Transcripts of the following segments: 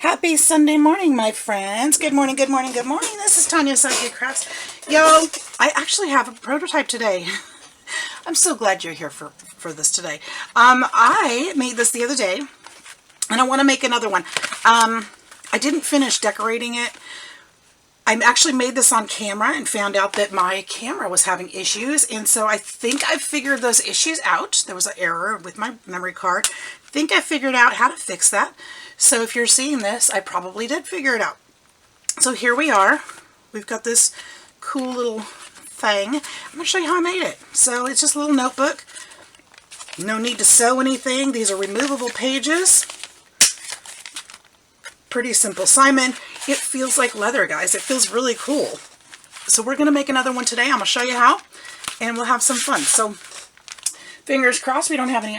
Happy Sunday morning, my friends. Good morning, good morning, good morning. This is Tanya Sidegigcrafts. Yo, I actually have a prototype today. I'm so glad you're here for this today. I made this the other day, and I want to make another one. I didn't finish decorating it. I actually made this on camera and found out that my camera was having issues, and so I think I figured those issues out. There was an error with my memory card. I think I figured out how to fix that. So if you're seeing this, I probably did figure it out. So here we are. We've got this cool little thing. I'm going to show you how I made it. So it's just a little notebook. No need to sew anything. These are removable pages. Pretty simple. Simon, it feels like leather, guys. It feels really cool. So we're going to make another one today. I'm going to show you how, and we'll have some fun. So fingers crossed we don't have any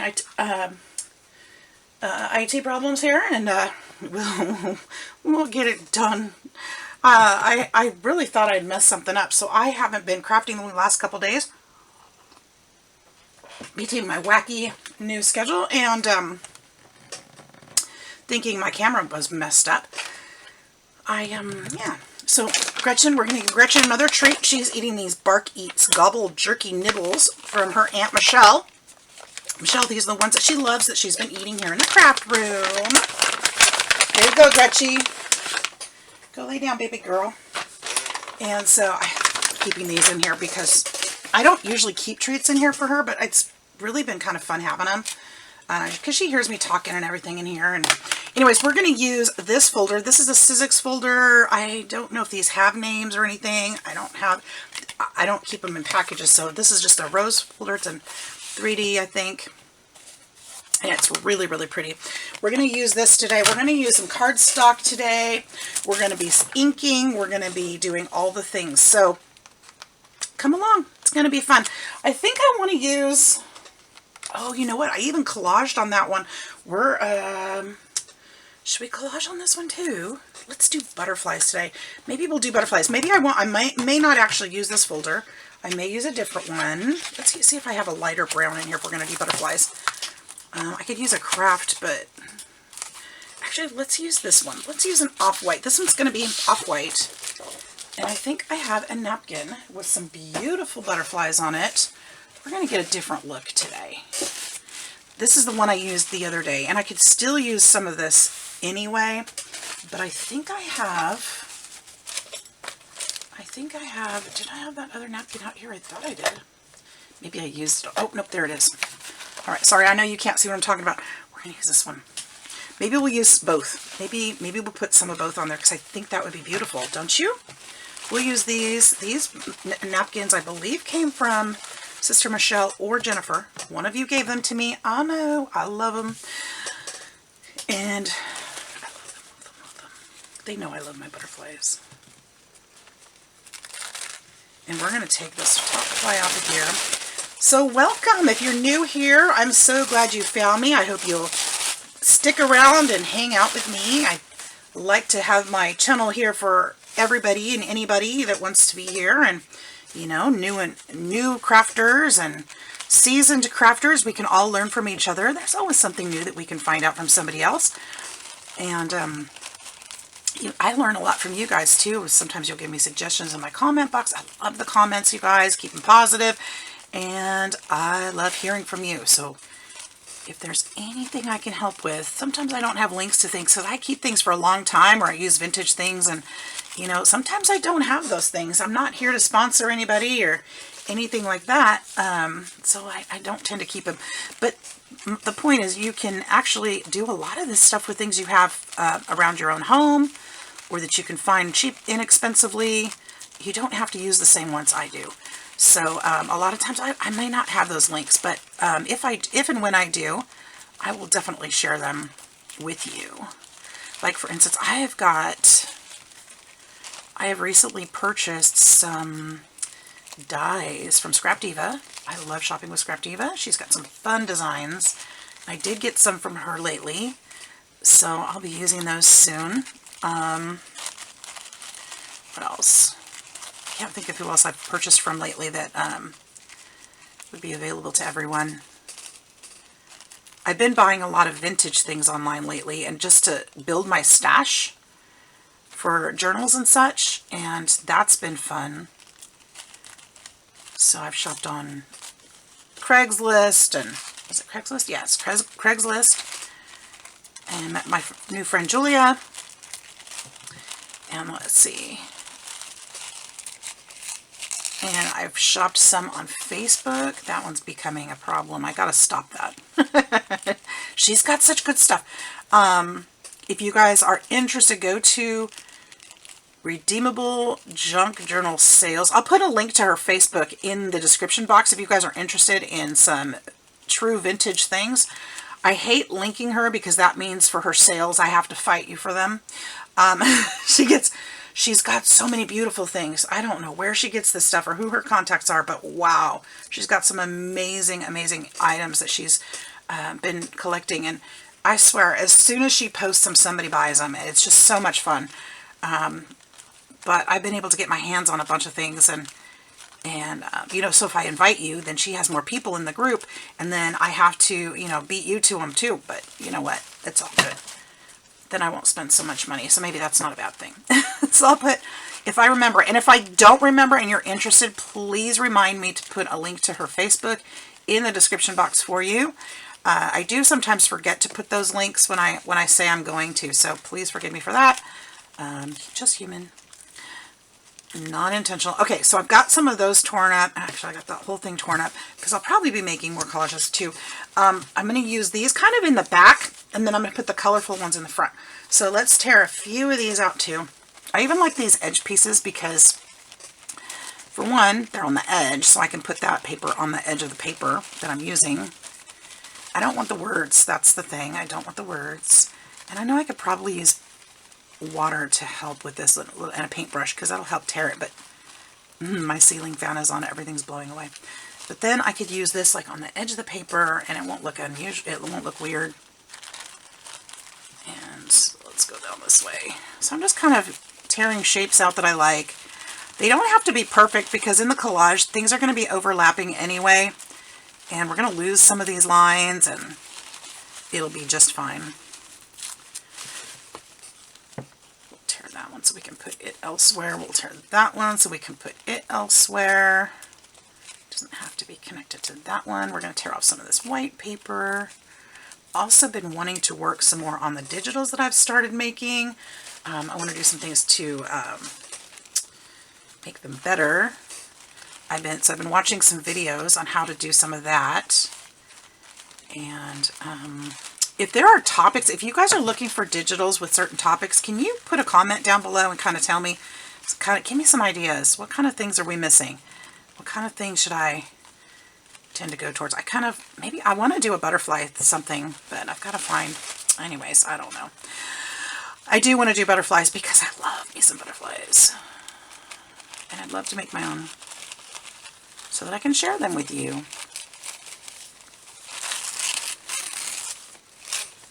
IT problems here, and we'll get it done. I really thought I'd messed something up, so I haven't been crafting the last couple days between my wacky new schedule and thinking my camera was messed up. Yeah. So Gretchen, we're going to give Gretchen another treat. She's eating these Bark Eats Gobble Jerky Nibbles from her Aunt Michelle. Michelle, these are the ones that she loves that she's been eating here in the craft room. There you go, Gretchen. Go lay down, baby girl. And so I'm keeping these in here because I don't usually keep treats in here for her, but it's really been kind of fun having them because she hears me talking and everything in here. And anyways, we're going to use this folder. This is a Sidegigcrafts folder. I don't know if these have names or anything. I don't keep them in packages, so this is just a rose folder. It's in 3D, I think. And it's really, really pretty. We're going to use this today. We're going to use some cardstock today. We're going to be inking. We're going to be doing all the things. So come along. It's going to be fun. I think I want to use... Oh, you know what? I even collaged on that one. Should we collage on this one too? Let's do butterflies today. Maybe we'll do butterflies. Maybe I may not actually use this folder. I may use a different one. Let's see if I have a lighter brown in here if we're going to do butterflies. I could use a craft, but actually let's use this one. Let's use an off-white. This one's going to be off-white. And I think I have a napkin with some beautiful butterflies on it. We're going to get a different look today. This is the one I used the other day, and I could still use some of this anyway, but I think I have... did I have that other napkin out here? I thought I did. Maybe I used... Oh, nope, there it is. All right, sorry, I know you can't see what I'm talking about. We're going to use this one. Maybe we'll use both. Maybe we'll put some of both on there because I think that would be beautiful, don't you? We'll use these. These napkins, I believe, came from Sister Michelle or Jennifer. One of you gave them to me. Oh, no, I love them. And I love them. They know I love my butterflies. And we're going to take this top ply off of here. So welcome. If you're new here, I'm so glad you found me. I hope you'll stick around and hang out with me. I like to have my channel here for everybody and anybody that wants to be here. And, you know, new crafters and seasoned crafters. We can all learn from each other. There's always something new that we can find out from somebody else. And, I learn a lot from you guys too. Sometimes you'll give me suggestions in my comment box. I love the comments, you guys. Keep them positive. And I love hearing from you. So if there's anything I can help with, sometimes I don't have links to things because I keep things for a long time, or I use vintage things, and you know, sometimes I don't have those things. I'm not here to sponsor anybody or anything like that. So I don't tend to keep them. But the point is, you can actually do a lot of this stuff with things you have around your own home, or that you can find cheap, inexpensively. You don't have to use the same ones I do. So a lot of times I may not have those links, but if and when I do, I will definitely share them with you. Like for instance, I have recently purchased some dies from Scrap Diva. I love shopping with Scrap Diva. She's got some fun designs. I did get some from her lately, so I'll be using those soon. What else? I can't think of who else I've purchased from lately that would be available to everyone. I've been buying a lot of vintage things online lately, and just to build my stash for journals and such, and that's been fun. So I've shopped on Craigslist, and is it Craigslist? Yes, Craigslist, and met my new friend Julia. And let's see. And I've shopped some on Facebook. That one's becoming a problem. I gotta stop that. She's got such good stuff. If you guys are interested, go to Redeemable Junk Journal Sales. I'll put a link to her Facebook in the description box if you guys are interested in some true vintage things. I hate linking her because that means for her sales I have to fight you for them. She's got so many beautiful things. I don't know where she gets this stuff or who her contacts are, but wow, she's got some amazing, amazing items that she's been collecting. And I swear, as soon as she posts them, somebody buys them. It's just so much fun. But I've been able to get my hands on a bunch of things, and you know, so if I invite you, then she has more people in the group, and then I have to, you know, beat you to them too. But you know what? It's all good. Then I won't spend so much money. So maybe that's not a bad thing. So I'll put, if I remember, and if I don't remember and you're interested, please remind me to put a link to her Facebook in the description box for you. I do sometimes forget to put those links when I say I'm going to, so please forgive me for that. Just human. Non-intentional. Okay, so I've got some of those torn up. Actually, I got that whole thing torn up because I'll probably be making more collages too. I'm going to use these kind of in the back, and then I'm going to put the colorful ones in the front. So let's tear a few of these out too. I even like these edge pieces because, for one, they're on the edge, so I can put that paper on the edge of the paper that I'm using. I don't want the words. That's the thing. I don't want the words. And I know I could probably use water to help with this and a paintbrush because that'll help tear it, but my ceiling fan is on, everything's blowing away. But then I could use this like on the edge of the paper and it won't look unusual, it won't look weird. And let's go down this way. So I'm just kind of tearing shapes out that I like. They don't have to be perfect because in the collage things are going to be overlapping anyway, and we're going to lose some of these lines and it'll be just fine. That one so we can put it elsewhere. We'll tear that one so we can put it elsewhere. Doesn't have to be connected to that one. We're going to tear off some of this white paper. Also been wanting to work some more on the digitals that I've started making. I want to do some things to make them better. I've been watching some videos on how to do some of that. And if there are topics, if you guys are looking for digitals with certain topics, can you put a comment down below and kind of tell me, give me some ideas. What kind of things are we missing? What kind of things should I tend to go towards? Maybe I want to do a butterfly something, but I've got to find, anyways, I don't know. I do want to do butterflies because I love me some butterflies. And I'd love to make my own so that I can share them with you.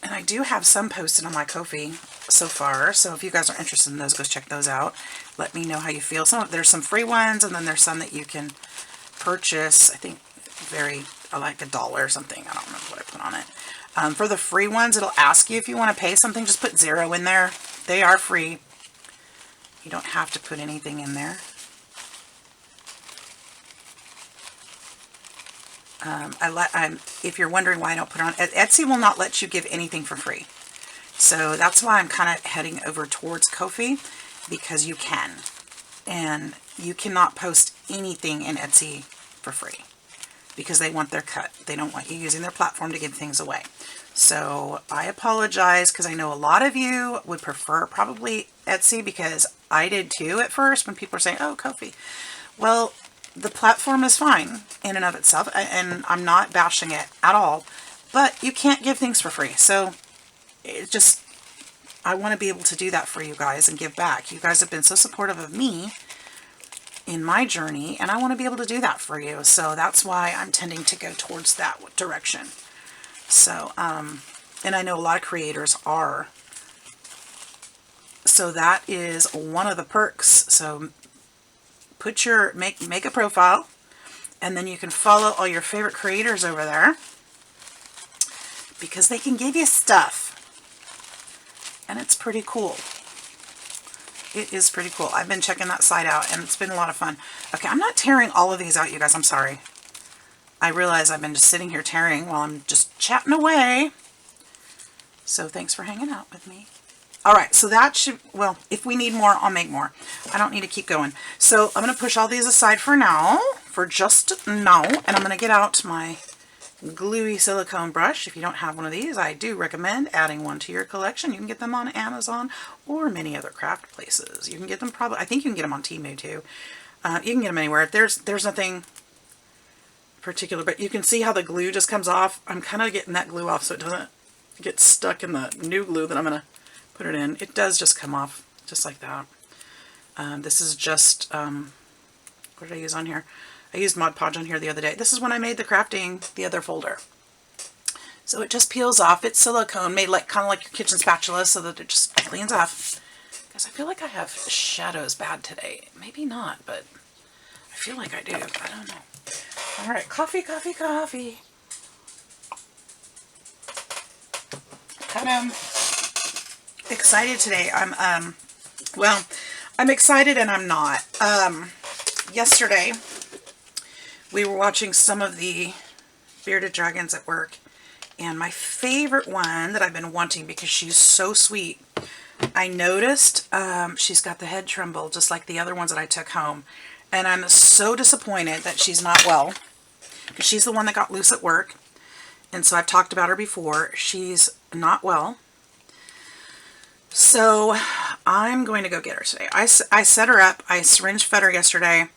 And I do have some posted on my Ko-fi so far, so if you guys are interested in those, go check those out. Let me know how you feel. There's some free ones, and then there's some that you can purchase. I think like $1 or something. I don't remember what I put on it. For the free ones, it'll ask you if you want to pay something. Just put 0 in there. They are free. You don't have to put anything in there. If you're wondering why I don't put it on, Etsy will not let you give anything for free. So that's why I'm kind of heading over towards Ko-fi, because you can. And you cannot post anything in Etsy for free because they want their cut. They don't want you using their platform to give things away. So I apologize because I know a lot of you would prefer probably Etsy, because I did too at first when people were saying, oh, Ko-fi. Well, the platform is fine in and of itself, and I'm not bashing it at all, but you can't give things for free. So it just, I want to be able to do that for you guys and give back. You guys have been so supportive of me in my journey, and I want to be able to do that for you. So that's why I'm tending to go towards that direction. So, and I know a lot of creators are. So that is one of the perks. So put make a profile, and then you can follow all your favorite creators over there, because they can give you stuff. And it's pretty cool. It is pretty cool. I've been checking that site out, and it's been a lot of fun. Okay, I'm not tearing all of these out, you guys. I'm sorry. I realize I've been just sitting here tearing while I'm just chatting away. So thanks for hanging out with me. All right, so that should, well, if we need more, I'll make more. I don't need to keep going. So I'm going to push all these aside for now, for just now, and I'm going to get out my gluey silicone brush. If you don't have one of these, I do recommend adding one to your collection. You can get them on Amazon or many other craft places. You can get them probably, I think you can get them on Temu too. You can get them anywhere. There's nothing particular, but you can see how the glue just comes off. I'm kind of getting that glue off so it doesn't get stuck in the new glue that I'm going to put it in. It does just come off just like that. This is just, what did I use on here? I used Mod Podge on here the other day. This is when I made the crafting, the other folder. So it just peels off. It's silicone, made like kind of like your kitchen spatula, so that it just cleans off. Because I feel like I have shadows bad today. Maybe not, but I feel like I do. I don't know. All right, coffee, coffee, coffee. Kind of excited today. Well, I'm excited and I'm not. Yesterday, we were watching some of the bearded dragons at work, and my favorite one that I've been wanting because she's so sweet, I noticed she's got the head tremble just like the other ones that I took home, and I'm so disappointed that she's not well, because she's the one that got loose at work, and so I've talked about her before. She's not well. So I'm going to go get her today. I set her up. I syringe fed her yesterday.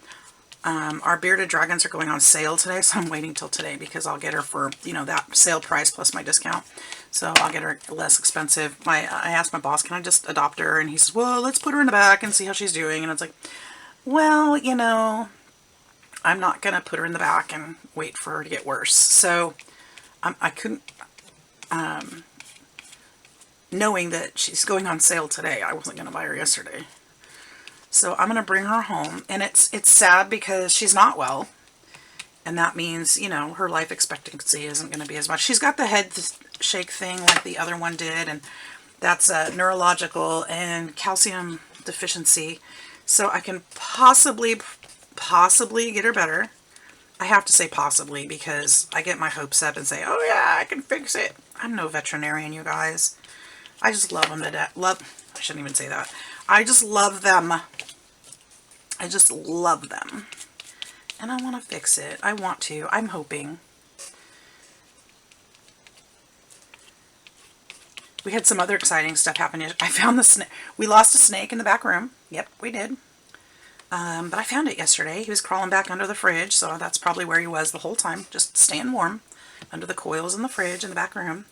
Our bearded dragons are going on sale today, so I'm waiting till today because I'll get her for, you know, that sale price plus my discount. So I'll get her less expensive. I asked my boss, can I just adopt her? And he says, well, let's put her in the back and see how she's doing. And it's like, well, you know, I'm not going to put her in the back and wait for her to get worse. So I couldn't, knowing that she's going on sale today, I wasn't going to buy her yesterday. So I'm going to bring her home, and it's sad because she's not well, and that means, you know, her life expectancy isn't going to be as much. She's got the head shake thing like the other one did, and that's a neurological and calcium deficiency. So I can possibly get her better. I have to say possibly because I get my hopes up and say, oh yeah, I can fix it. I'm no veterinarian, you guys. I just love them to death. I shouldn't even say that. I just love them. I just love them. And I want to fix it. I want to. I'm hoping. We had some other exciting stuff happen. I found the snake. We lost a snake in the back room. Yep, we did. But I found it yesterday. He was crawling back under the fridge, so that's probably where he was the whole time, just staying warm under the coils in the fridge in the back room.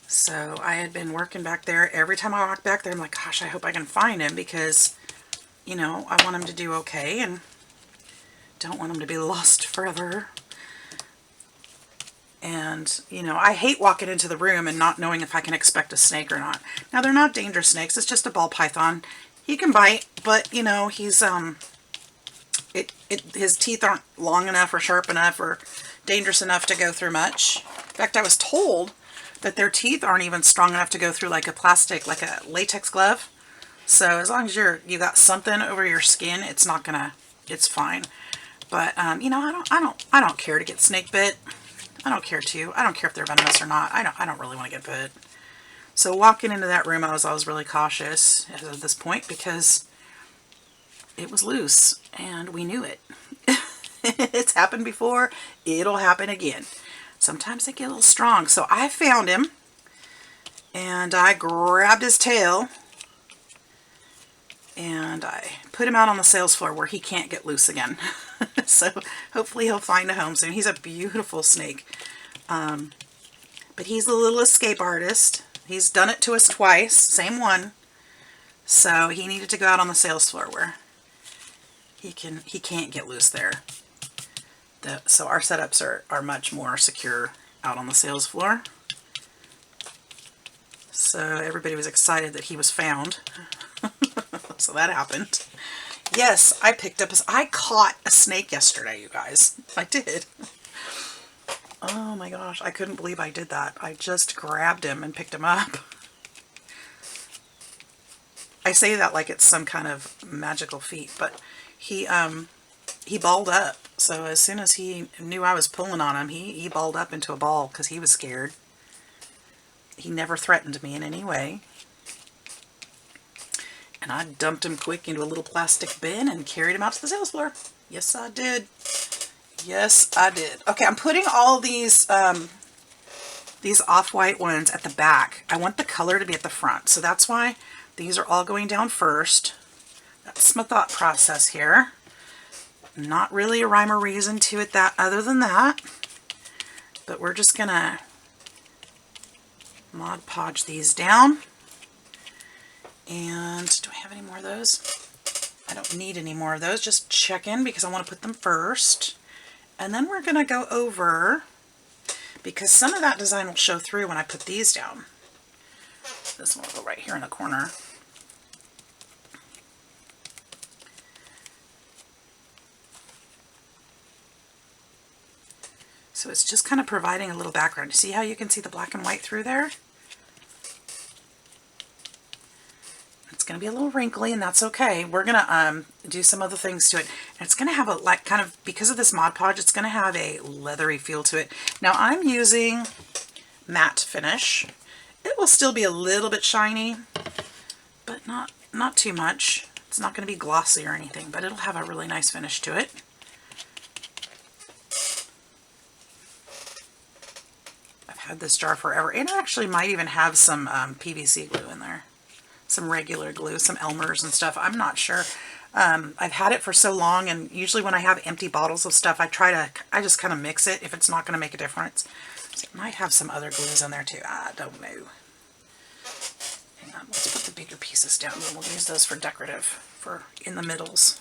So I had been working back there. Every time I walk back there, I'm like, gosh, I hope I can find him because, you know, I want him to do okay and don't want him to be lost forever. And, you know, I hate walking into the room and not knowing if I can expect a snake or not. Now, they're not dangerous snakes. It's just a ball python. He can bite, but, you know, he's, his teeth aren't long enough or sharp enough or dangerous enough to go through much. In fact, I was told that their teeth aren't even strong enough to go through like a plastic, like a latex glove. So as long as you got something over your skin, it's not gonna, it's fine. But you know, I don't care to get snake bit. I don't care to. I don't care if they're venomous or not. I don't really want to get bit. So walking into that room, I was really cautious at this point because it was loose and we knew it. It's happened before. It'll happen again. Sometimes they get a little strong. So I found him and I grabbed his tail and I put him out on the sales floor where he can't get loose again. So hopefully he'll find a home soon. He's a beautiful snake. But he's a little escape artist. He's done it to us twice, same one. So he needed to go out on the sales floor where he can't get loose there. So our setups are much more secure out on the sales floor. So everybody was excited that he was found. So that happened. Yes, I caught a snake yesterday, you guys. I did. Oh my gosh, I couldn't believe I did that. I just grabbed him and picked him up. I say that like it's some kind of magical feat, but he balled up. So as soon as he knew I was pulling on him, he balled up into a ball because he was scared. He never threatened me in any way. And I dumped him quick into a little plastic bin and carried him out to the sales floor. Yes, I did. Yes, I did. Okay, I'm putting all these off-white ones at the back. I want the color to be at the front, so that's why these are all going down first. That's my thought process here. Not really a rhyme or reason to it other than that, but we're just gonna Mod Podge these down. And do I have any more of those? I don't need any more of those, just checking because I want to put them first. And then we're going to go over, because some of that design will show through when I put these down. This one will go right here in the corner. So it's just kind of providing a little background. See how you can see the black and white through there? It's going to be a little wrinkly, and that's okay. We're going to do some other things to it. And it's going to have a, like, kind of, because of this Mod Podge, it's going to have a leathery feel to it. Now, I'm using matte finish. It will still be a little bit shiny, but not too much. It's not going to be glossy or anything, but it'll have a really nice finish to it. I've had this jar forever, and it actually might even have some PVC glue in there. Some regular glue, some Elmer's and stuff. I'm not sure. I've had it for so long, and usually when I have empty bottles of stuff, I just kind of mix it if it's not going to make a difference. So it might have some other glues in there too. I don't know. Hang on, let's put the bigger pieces down. We'll use those for decorative, for in the middles.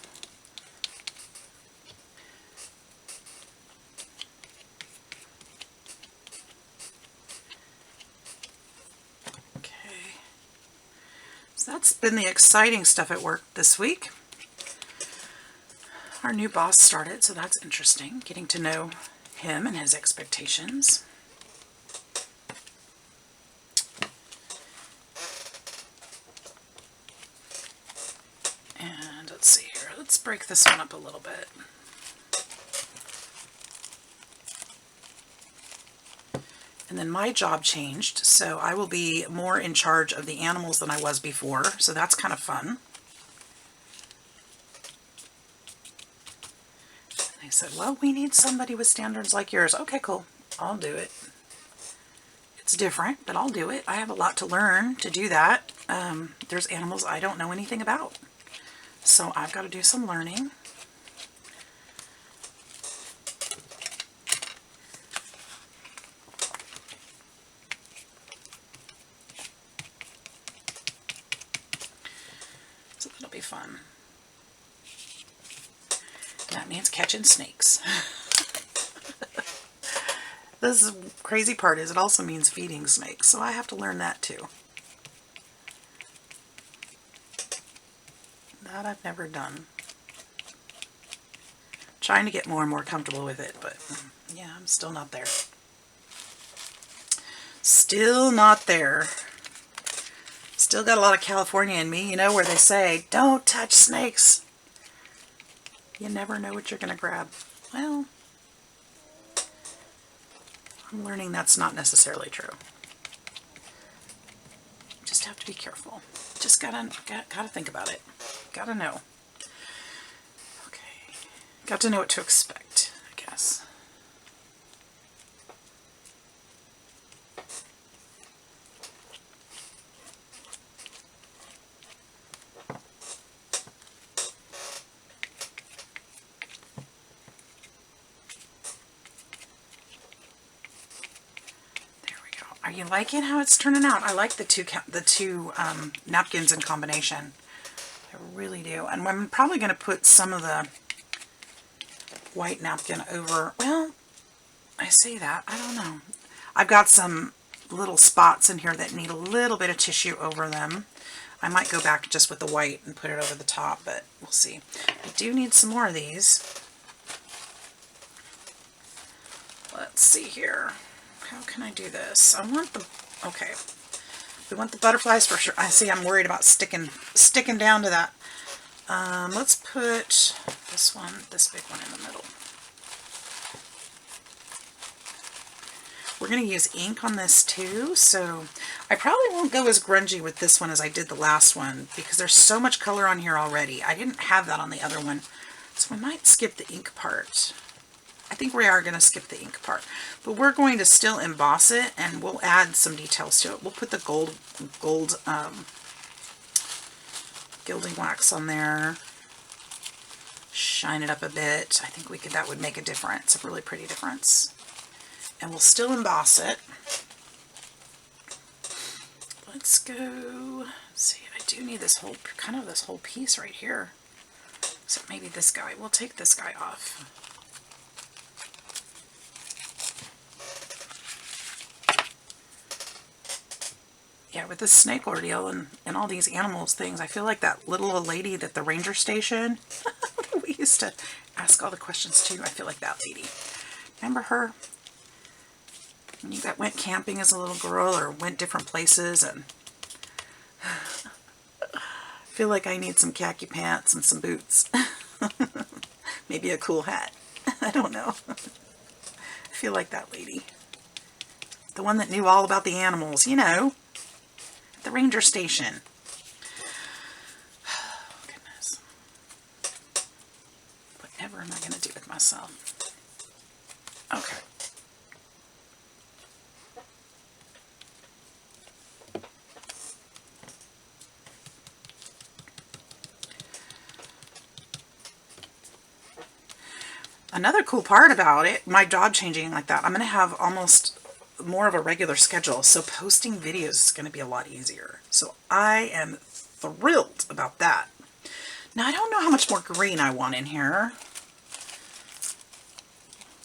So that's been the exciting stuff at work this week. Our new boss started, so that's interesting, getting to know him and his expectations. And let's see here, let's break this one up a little bit. And then my job changed, so I will be more in charge of the animals than I was before, so that's kind of fun. They said, well, we need somebody with standards like yours. Okay, cool. I'll do it. It's different, but I'll do it. I have a lot to learn to do that. There's animals I don't know anything about, so I've got to do some learning. Fun. That means catching snakes. This crazy part is it also means feeding snakes, so I have to learn that too. That I've never done. Trying to get more and more comfortable with it, but yeah, I'm still not there. Still not there. Still got a lot of California in me, you know, where they say, don't touch snakes. You never know what you're going to grab. Well, I'm learning that's not necessarily true. Just have to be careful. Just gotta think about it. Gotta know. Okay. Got to know what to expect, I guess. Are you liking how it's turning out? I like the two napkins in combination. I really do. And I'm probably going to put some of the white napkin over. Well, I say that. I don't know. I've got some little spots in here that need a little bit of tissue over them. I might go back just with the white and put it over the top, but we'll see. I do need some more of these. Let's see here. How can I do this? I want the, okay. We want the butterflies for sure. I see I'm worried about sticking down to that. Let's put this one, this big one in the middle. We're going to use ink on this too, so I probably won't go as grungy with this one as I did the last one because there's so much color on here already. I didn't have that on the other one, so we might skip the ink part. I think we are going to skip the ink part, but we're going to still emboss it and we'll add some details to it. We'll put the gold gilding wax on there, shine it up a bit. I think that would make a difference, a really pretty difference. And we'll still emboss it. Let's go, see, I do need this whole, kind of this whole piece right here. So maybe this guy, we'll take this guy off. Yeah, with this snake ordeal and all these animals things, I feel like that little old lady at the ranger station we used to ask all the questions to. I feel like that lady. Remember her? When you went camping as a little girl or went different places, and I feel like I need some khaki pants and some boots. Maybe a cool hat. I don't know. I feel like that lady. The one that knew all about the animals, you know. The ranger station. Oh, goodness. Whatever am I going to do with myself? Okay. Another cool part about it, my job changing like that, I'm going to have almost more of a regular schedule, so posting videos is going to be a lot easier. So I am thrilled about that. Now I don't know how much more green I want in here.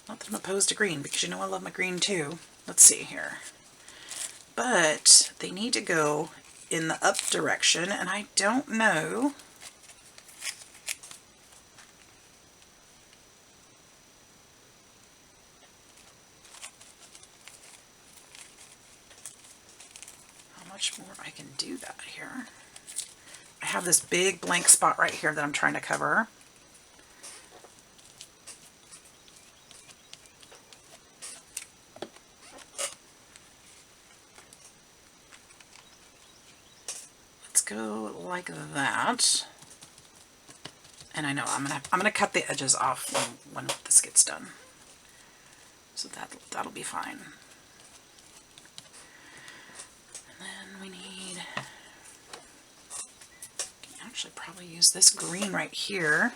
Not that I'm opposed to green, because you know I love my green too. Let's see here. But they need to go in the up direction, and I don't know. More I can do that here. I have this big blank spot right here that I'm trying to cover. Let's go like that. And I know I'm gonna cut the edges off when this gets done. So that'll be fine. We need, actually probably use this green right here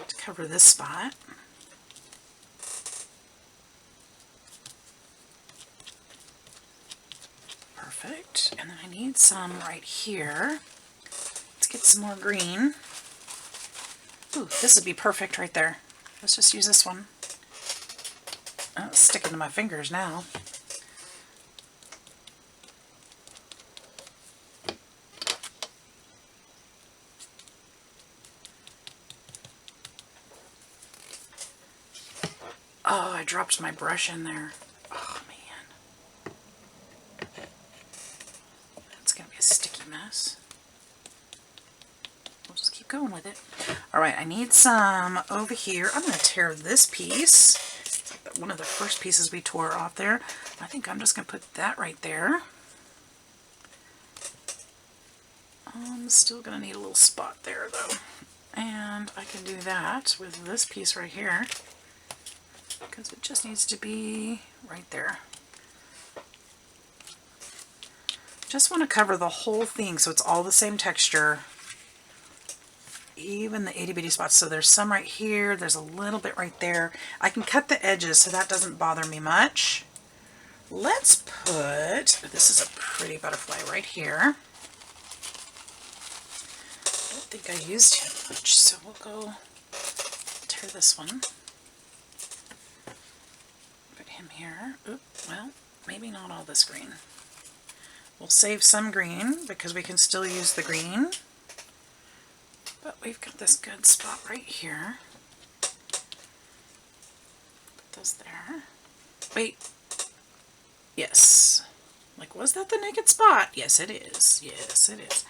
to cover this spot. Perfect. And then I need some right here. Let's get some more green. Ooh, this would be perfect right there. Let's just use this one. Oh, it's sticking to my fingers now. Oh, I dropped my brush in there. Oh, man. That's going to be a sticky mess. We'll just keep going with it. Alright, I need some over here. I'm going to tear this piece. It's like one of the first pieces we tore off there. I think I'm just going to put that right there. I'm still going to need a little spot there, though. And I can do that with this piece right here, because it just needs to be right there. Just want to cover the whole thing so it's all the same texture, even the itty bitty spots. So there's some right here, there's a little bit right there. I can cut the edges so that doesn't bother me much. Let's put, this is a pretty butterfly right here. I don't think I used too much, so we'll go tear this one. Put him here. Oop, well, maybe not all this green. We'll save some green because we can still use the green. But we've got this good spot right here. Put goes there. Wait. Yes. Like, was that the naked spot? Yes, it is. Yes, it is.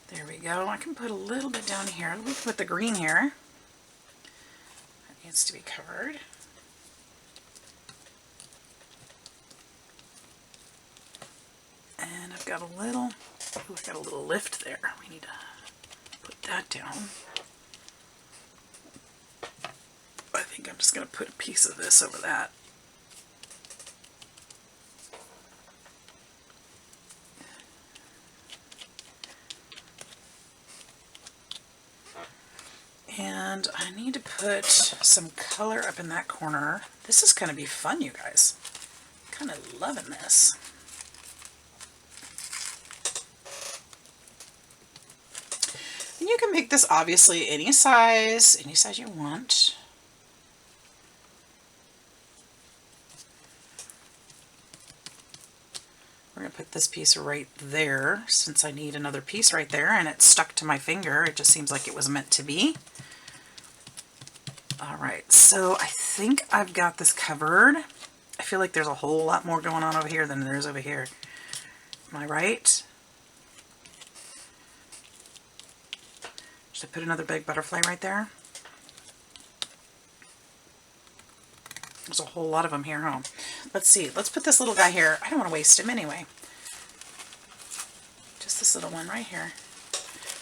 There we go. I can put a little bit down here. We can put the green here. That needs to be covered. And I've got a little, ooh, I've got a little lift there. We need to put that down. I think I'm just going to put a piece of this over that. And I need to put some color up in that corner. This is going to be fun, you guys. I'm kind of loving this. And you can make this obviously any size you want. We're going to put this piece right there since I need another piece right there, and it's stuck to my finger. It just seems like it was meant to be. Alright, so I think I've got this covered. I feel like there's a whole lot more going on over here than there is over here. Am I right? Should I put another big butterfly right there? There's a whole lot of them here, huh? Let's see. Let's put this little guy here. I don't want to waste him anyway. Just this little one right here.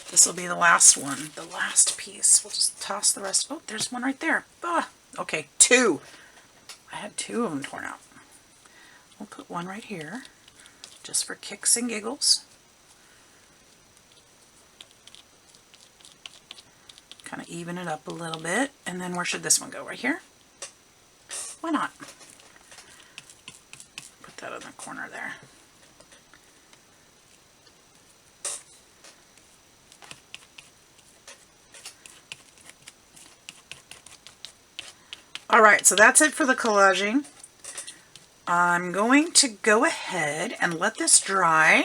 This will be the last one, the last piece. We'll just toss the rest. Oh, there's one right there. Ah, okay, 2. I had 2 of them torn out. We'll put one right here, just for kicks and giggles. Kind of even it up a little bit. And then where should this one go? Right here? Why not? Put that in the corner there. Alright, so that's it for the collaging. I'm going to go ahead and let this dry,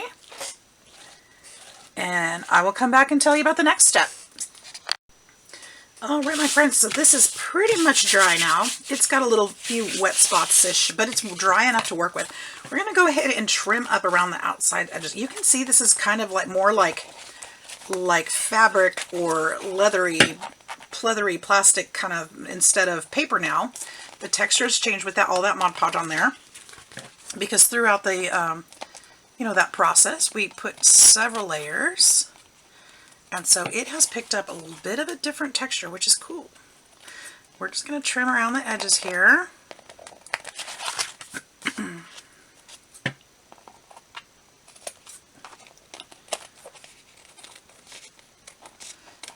and I will come back and tell you about the next step. Alright, my friends, so this is pretty much dry now. It's got a little few wet spots-ish, but it's dry enough to work with. We're going to go ahead and trim up around the outside edges. You can see this is kind of like more like fabric or leathery plastic kind of instead of paper now. The texture has changed with that all that Mod Podge on there, because throughout the that process we put several layers, and so it has picked up a little bit of a different texture, which is cool. We're just going to trim around the edges here.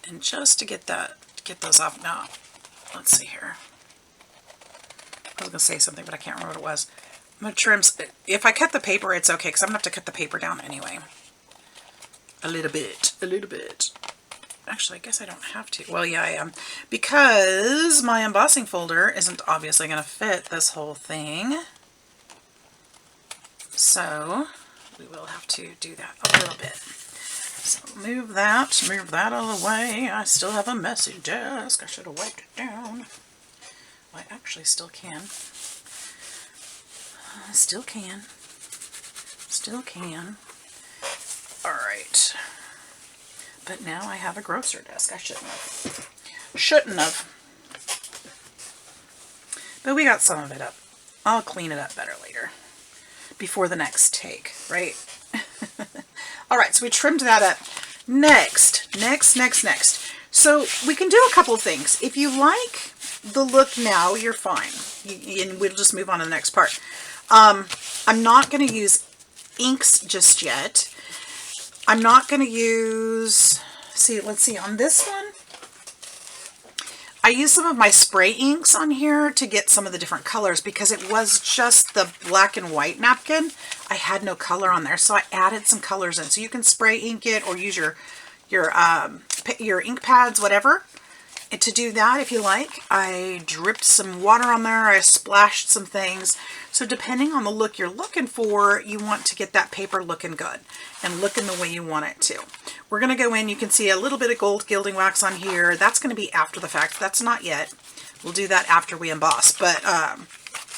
And just to get those off now. Let's see here. I was going to say something, but I can't remember what it was. I'm going to trim. If I cut the paper, it's okay, because I'm going to have to cut the paper down anyway. A little bit. Actually, I guess I don't have to. Well, yeah, I am. Because my embossing folder isn't obviously going to fit this whole thing. So, we will have to do that a little bit. So, move that out of the way. I still have a messy desk. I should have wiped it down. Well, I actually still can. Still can. Alright. But now I have a grocer desk. I shouldn't have. But we got some of it up. I'll clean it up better later. Before the next take, right? Alright, so we trimmed that up. Next. So we can do a couple of things. If you like the look now, you're fine. And we'll just move on to the next part. I'm not going to use inks just yet. I'm not going to use, let's see, on this one, I used some of my spray inks on here to get some of the different colors, because it was just the black and white napkin. I had no color on there, so I added some colors in. So you can spray ink it or use your ink pads, whatever. And to do that, if you like, I dripped some water on there. I splashed some things. So depending on the look you're looking for, you want to get that paper looking good and looking the way you want it to. we're going to go in. You can see a little bit of gold gilding wax on here. That's going to be after the fact. That's not yet. We'll do that after we emboss. But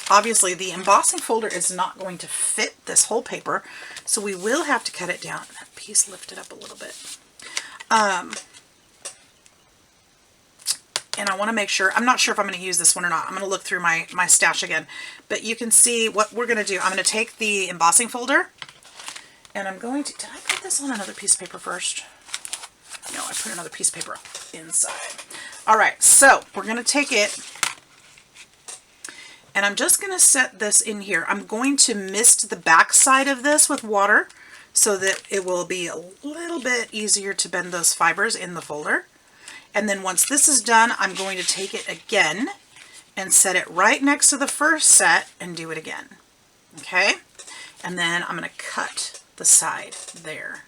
obviously the embossing folder is not going to fit this whole paper, so we will have to cut it down. That piece lifted up a little bit. And I want to make sure, I'm not sure if I'm going to use this one or not. I'm going to look through my stash again. But you can see what we're going to do. I'm going to take the embossing folder, and I'm going to, did I put this on another piece of paper first? No, I put another piece of paper inside. All right, so we're going to take it, and I'm just going to set this in here. I'm going to mist the back side of this with water so that it will be a little bit easier to bend those fibers in the folder. And then once this is done, I'm going to take it again and set it right next to the first set and do it again. Okay? And then I'm going to cut the side there.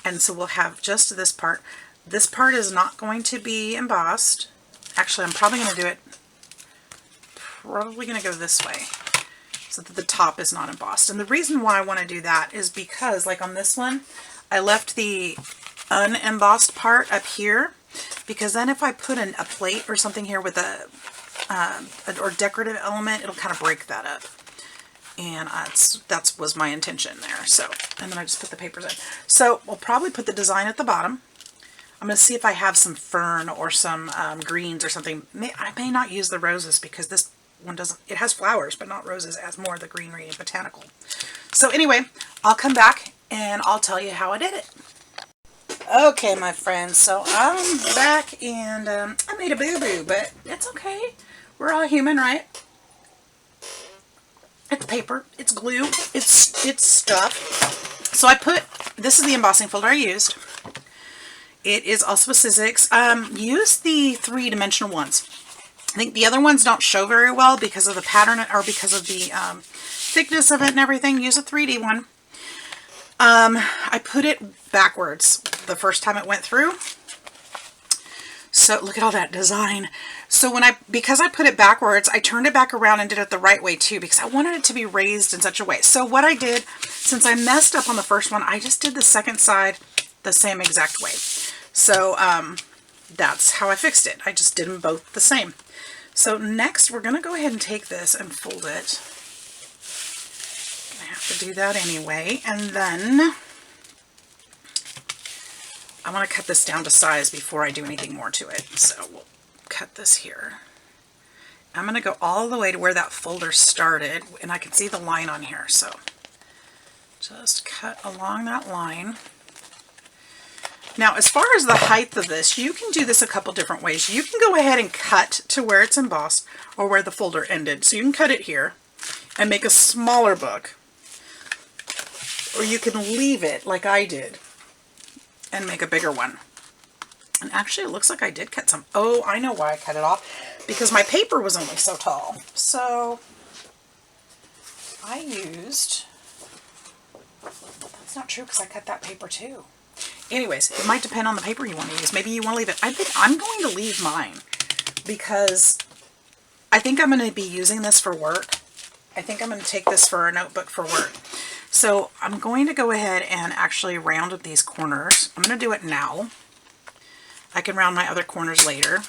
And so we'll have just this part. This part is not going to be embossed. Actually, I'm probably going to do it, probably going to go this way so that the top is not embossed. And the reason why I want to do that is because, like on this one, I left the unembossed part up here, because then if I put in a plate or something here with a or decorative element, it'll kind of break that up. And that was my intention there. So, and then I just put the papers in. So we'll probably put the design at the bottom. I'm going to see if I have some fern or some greens or something. I may not use the roses because this one doesn't, it has flowers, but not roses. It has more of the greenery and botanical. So anyway, I'll come back and I'll tell you how I did it. Okay, my friends, so I'm back, and I made a boo-boo, but it's okay. We're all human, right? It's paper, it's glue, it's stuff. So I put, this is the embossing folder I used. It is also a Sidegigcrafts. Use the 3-dimensional ones. I think the other ones don't show very well because of the pattern, or because of the thickness of it and everything. Use a 3D one. I put it backwards the first time it went through. So look at all that design. So because I put it backwards, I turned it back around and did it the right way too, because I wanted it to be raised in such a way. So what I did, since I messed up on the first one, I just did the second side the same exact way. So that's how I fixed it. I just did them both the same. So next we're going to go ahead and take this and fold it. I have to do that anyway, and then I want to cut this down to size before I do anything more to it. So we'll cut this here. I'm going to go all the way to where that folder started, and I can see the line on here. So just cut along that line. Now, as far as the height of this, you can do this a couple different ways. You can go ahead and cut to where it's embossed or where the folder ended. So you can cut it here and make a smaller book. Or you can leave it like I did and make a bigger one. And actually it looks like I did cut some. Oh, I know why I cut it off. Because my paper was only so tall. So I used, that's not true because I cut that paper too. Anyways, it might depend on the paper you want to use. Maybe you want to leave it. I think I'm going to leave mine because I think I'm going to be using this for work. I think I'm going to take this for a notebook for work. So I'm going to go ahead and actually round up these corners. I'm going to do it now. I can round my other corners later.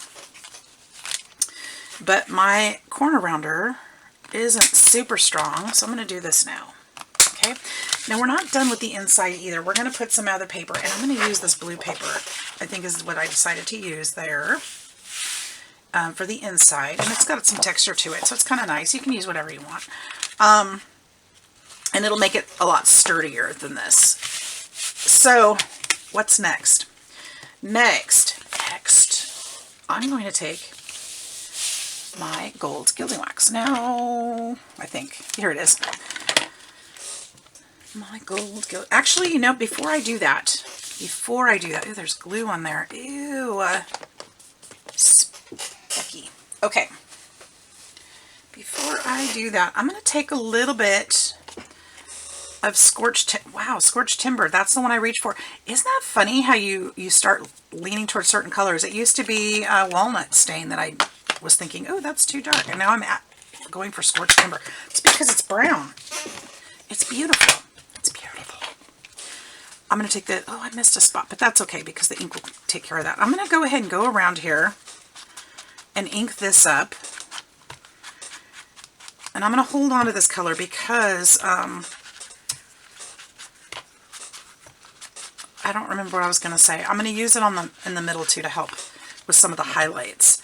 But my corner rounder isn't super strong, so I'm going to do this now. Okay. Now we're not done with the inside either. We're going to put some other paper, and I'm going to use this blue paper. I think is what I decided to use there for the inside. And it's got some texture to it, so it's kind of nice. You can use whatever you want. And it'll make it a lot sturdier than this. So what's next? Next, I'm going to take my gold gilding wax. Now, I think, here it is. My gold gilding, actually, you know, before I do that, ooh, there's glue on there. Ew, specky. Okay. Before I do that, I'm going to take a little bit of scorched timber. That's the one I reached for. Isn't that funny how you start leaning towards certain colors? It used to be a walnut stain that I was thinking, oh, that's too dark. And now I'm going for scorched timber. It's because it's brown. It's beautiful. It's beautiful. I'm going to take the, oh, I missed a spot, but that's okay because the ink will take care of that. I'm going to go ahead and go around here and ink this up. And I'm going to hold on to this color because I don't remember what I was going to say. I'm going to use it on in the middle too to help with some of the highlights.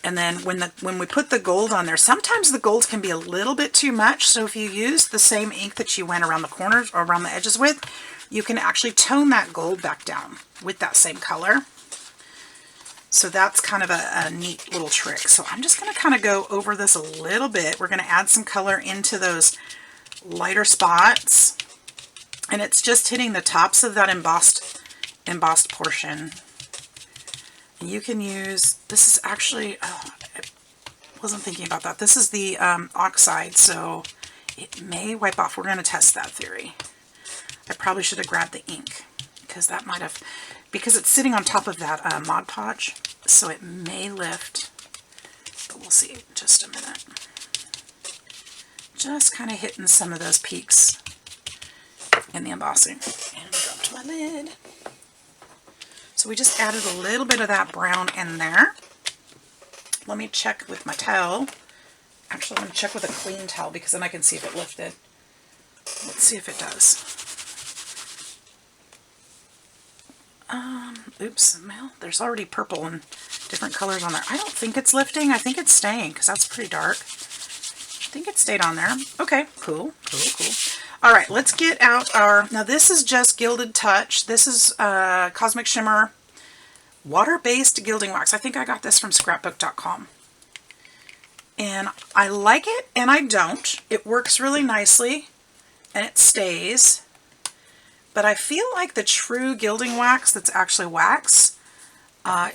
And then when we put the gold on there, sometimes the gold can be a little bit too much. So if you use the same ink that you went around the corners or around the edges with, you can actually tone that gold back down with that same color. So that's kind of a neat little trick. So I'm just going to kind of go over this a little bit. We're going to add some color into those lighter spots. And it's just hitting the tops of that embossed portion. And you can use, this is actually, oh, I wasn't thinking about that. This is the oxide, so it may wipe off. We're going to test that theory. I probably should have grabbed the ink because that might have, because it's sitting on top of that Mod Podge, so it may lift, but we'll see in just a minute. Just kind of hitting some of those peaks in the embossing. And I dropped my lid. So we just added a little bit of that brown in there. Let me check with my towel. Actually, I'm going to check with a clean towel because then I can see if it lifted. Let's see if it does. Oops, well, there's already purple and different colors on there. I don't think it's lifting. I think it's staying because that's pretty dark. I think it stayed on there. Okay, cool. All right, let's get out our, now this is just Gilded Touch. This is Cosmic Shimmer water-based gilding wax. I think I got this from scrapbook.com. And I like it and I don't. It works really nicely and it stays. But I feel like the true gilding wax that's actually wax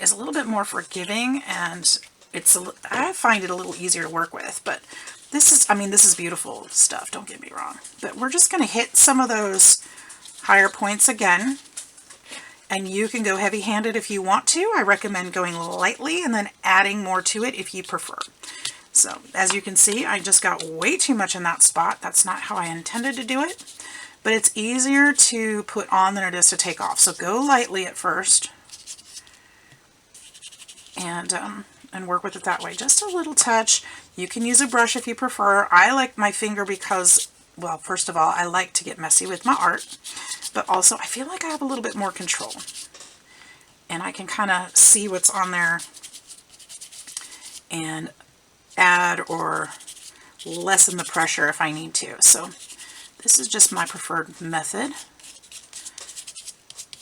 is a little bit more forgiving, and I find it a little easier to work with. But this is, I mean, this is beautiful stuff, don't get me wrong. But we're just going to hit some of those higher points again. And you can go heavy-handed if you want to. I recommend going lightly and then adding more to it if you prefer. So, as you can see, I just got way too much in that spot. That's not how I intended to do it. But it's easier to put on than it is to take off. So go lightly at first. And work with it that way. Just a little touch. You can use a brush if you prefer. I like my finger because, well, first of all, I like to get messy with my art. But also, I feel like I have a little bit more control. And I can kind of see what's on there and add or lessen the pressure if I need to. So this is just my preferred method.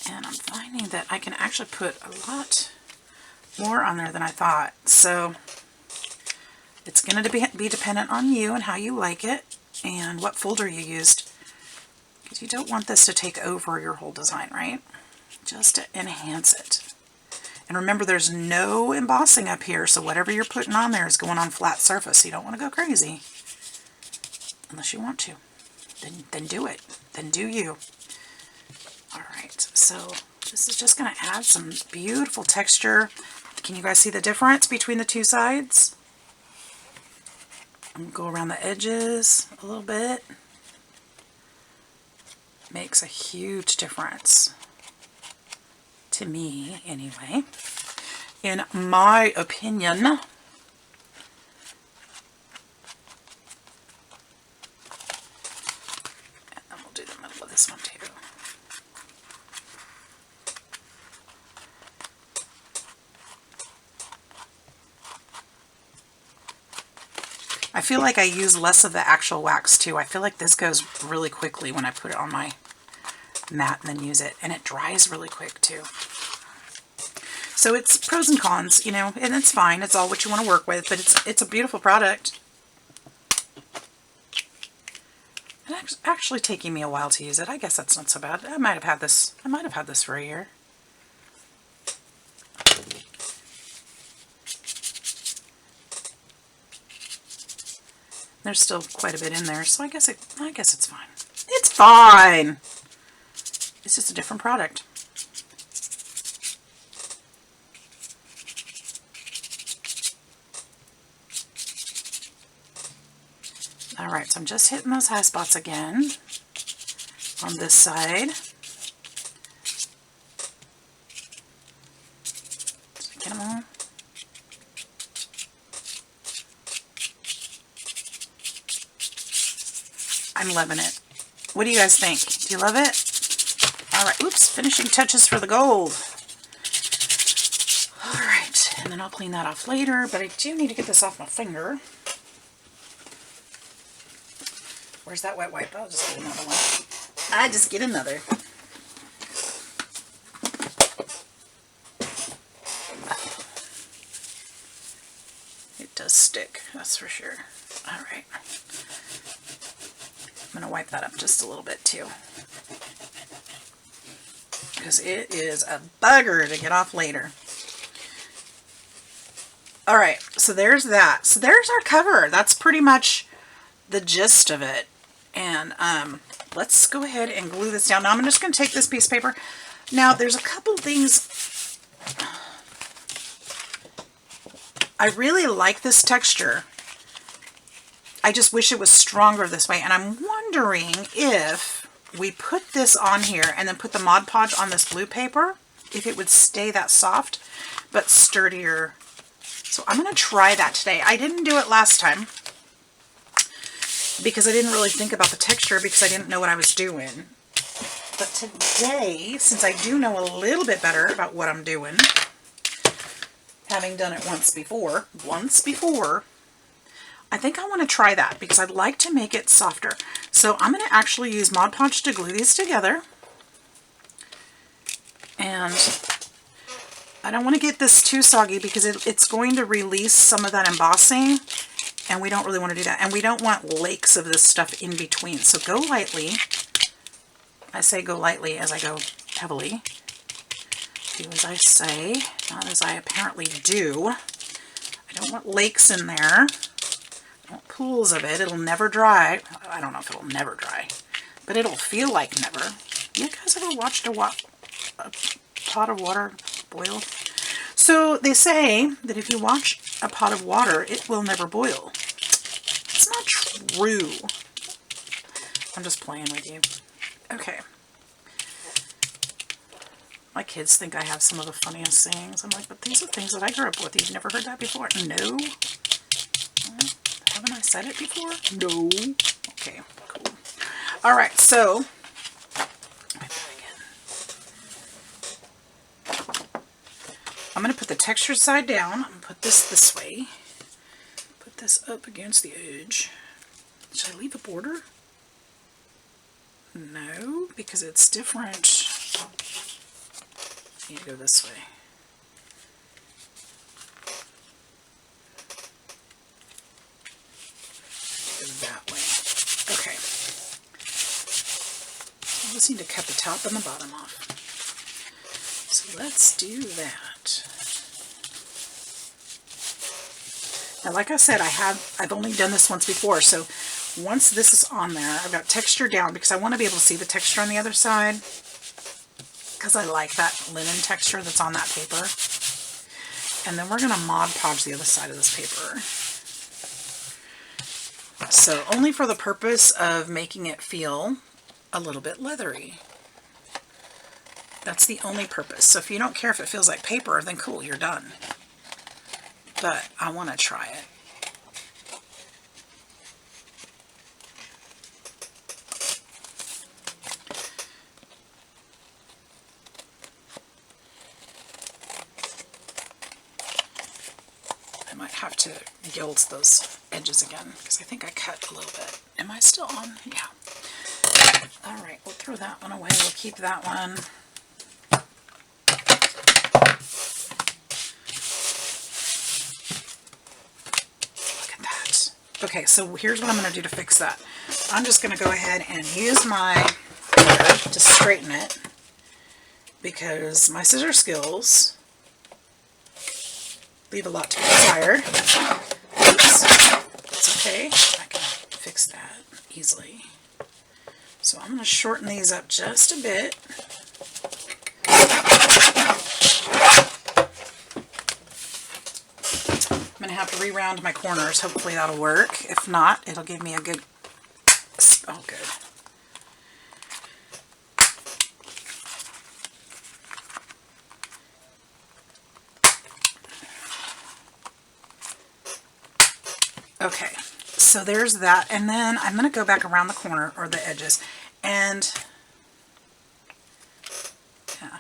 And I'm finding that I can actually put a lot more on there than I thought. So it's going to be dependent on you and how you like it and what folder you used. Because you don't want this to take over your whole design, right? Just to enhance it. And remember, there's no embossing up here, so whatever you're putting on there is going on flat surface. You don't want to go crazy. Unless you want to. Then do it. Then do you. Alright, so this is just going to add some beautiful texture. Can you guys see the difference between the two sides? I'm going to go around the edges a little bit. Makes a huge difference. To me, anyway. In my opinion. And then we'll do the middle of this one too. I feel like I use less of the actual wax too. I feel like this goes really quickly when I put it on my mat and then use it. And it dries really quick too. So it's pros and cons, you know, and it's fine. It's all what you want to work with, but it's a beautiful product. It's actually taking me a while to use it. I guess that's not so bad. I might have had this for a year. There's still quite a bit in there, so I guess it's fine. It's fine. It's just a different product. Alright, so I'm just hitting those high spots again on this side. Get them all. I'm loving it. What do you guys think? Do you love it? All right. Oops. Finishing touches for the gold. All right. And then I'll clean that off later, but I do need to get this off my finger. Where's that wet wipe? I'll just get another one. I just get another. It does stick, that's for sure. All right. I'm going to wipe that up just a little bit too, because it is a bugger to get off later. All right, so there's that. So there's our cover. That's pretty much the gist of it. And let's go ahead and glue this down. Now I'm just going to take this piece of paper. Now there's a couple things. I really like this texture. I just wish it was stronger this way. And I'm wondering if we put this on here and then put the Mod Podge on this blue paper, if it would stay that soft but sturdier. So I'm going to try that today. I didn't do it last time because I didn't really think about the texture because I didn't know what I was doing. But today, since I do know a little bit better about what I'm doing, having done it once before, I think I want to try that because I'd like to make it softer. So I'm going to actually use Mod Podge to glue these together. And I don't want to get this too soggy because it's going to release some of that embossing, and we don't really want to do that. And we don't want lakes of this stuff in between. So go lightly. I say go lightly as I go heavily. Do as I say, not as I apparently do. I don't want lakes in there. I want pools of it. It'll never dry. I don't know if it'll never dry, but it'll feel like never. You guys ever watched a pot of water boil? So they say that if you watch a pot of water, it will never boil. It's not true. I'm just playing with you. Okay. My kids think I have some of the funniest sayings. I'm like, but these are things that I grew up with. You've never heard that before? No. Well, haven't I said it before? No. Okay, cool. All right, so I'm going to put the texture side down. I'm going to put this way. Put this up against the edge. Should I leave a border? No, because it's different. I need to go this way. Go that way. Okay. I just need to cut the top and the bottom off. So let's do that. Now, like I said, I've only done this once before, so once this is on there, I've got texture down because I want to be able to see the texture on the other side, because I like that linen texture that's on that paper. And then we're going to Mod Podge the other side of this paper. So only for the purpose of making it feel a little bit leathery. That's the only purpose. So if you don't care if it feels like paper, then cool, you're done. But I want to try it. I might have to gild those edges again because I think I cut a little bit. Am I still on? Yeah. All right, we'll throw that one away. We'll keep that one. Okay, so here's what I'm going to do to fix that. I'm just going to go ahead and use my cutter to straighten it because my scissor skills leave a lot to be desired. Oops, it's okay. I can fix that easily. So I'm going to shorten these up just a bit. I'm going to have to re-round my corners. Hopefully that'll work. If not, it'll give me a good... Oh, good. Okay, so there's that, and then I'm going to go back around the corner, or the edges, and yeah.